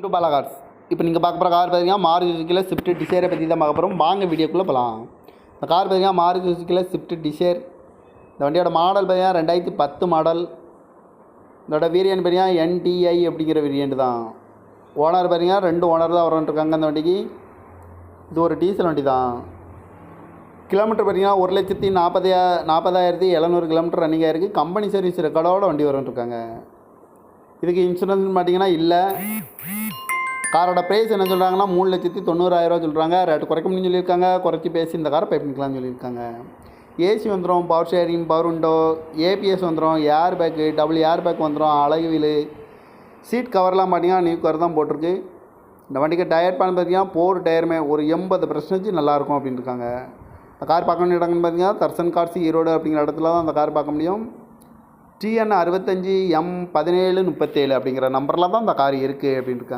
To Bala cars. இப்போ நீங்கள் பார்க்க போகிற கார் பார்த்தீங்கன்னா மாருதி சுசுக்கியில் ஸ்விஃப்ட் டிசைரை பற்றி தான் பார்க்க போகிறோம். வாங்க வீடியோக்குள்ளே போகலாம். இந்த கார் பார்த்தீங்கன்னா மாருதி சுசுக்கியில் ஸ்விஃப்ட் டிசைர். இந்த வண்டியோட மாடல் பார்த்தீங்கன்னா 2010 மாடல். இதோட வேரியன்ட் பார்த்தீங்கன்னா NTI அப்படிங்கிற வேரியன்ட் தான். ஓனர் பார்த்தீங்கன்னா 2 ஓனர் தான் வரன்ட்ருக்காங்க அந்த வண்டிக்கு. இது ஒரு டீசல் வண்டி தான். கிலோமீட்டர் பார்த்தீங்கன்னா 1,40,700 கிலோமீட்டர் ரன்னிங் ஆகிருக்கு. கம்பெனி சர்வீஸ் ரெக்கார்டோட வண்டி வரன்ட்ருக்காங்க. இதுக்கு இன்சூரன்ஸ் பார்த்தீங்கன்னா இல்லை. காரோட ப்ரைஸ் என்ன சொல்கிறாங்கன்னா 3,90,000 சொல்கிறாங்க. ரேட்டு குறைக்க முடியும்னு சொல்லியிருக்காங்க. குறைச்சி பேசி இந்த காரை பை பண்ணிக்கலாம்னு சொல்லியிருக்காங்க. ஏசி வந்துடும், power steering, power window, ABS வந்துடும், air bag, double air bag வந்துடும், அழகு வீலு, சீட் கவர்லாம் பார்த்தீங்கன்னா நியூ கவர் தான் போட்டிருக்கு. இந்த வண்டிக்கு டயர் பேன் பார்த்தீங்கன்னா 4 டயருமே ஒரு 80% நல்லாயிருக்கும் அப்படின்னு இருக்காங்க. இந்த கார் பார்க்க வேண்டிய இடங்கள்னு பார்த்தீங்கன்னா தர்சன் கார்ஸ் ஈரோடு அப்படிங்கிற இடத்துல தான் அந்த கார் பார்க்க முடியும். TN 65M1737 அப்படிங்கிற நம்பரில் தான் இந்த கார் இருக்குது அப்படின்னு இருக்காங்க.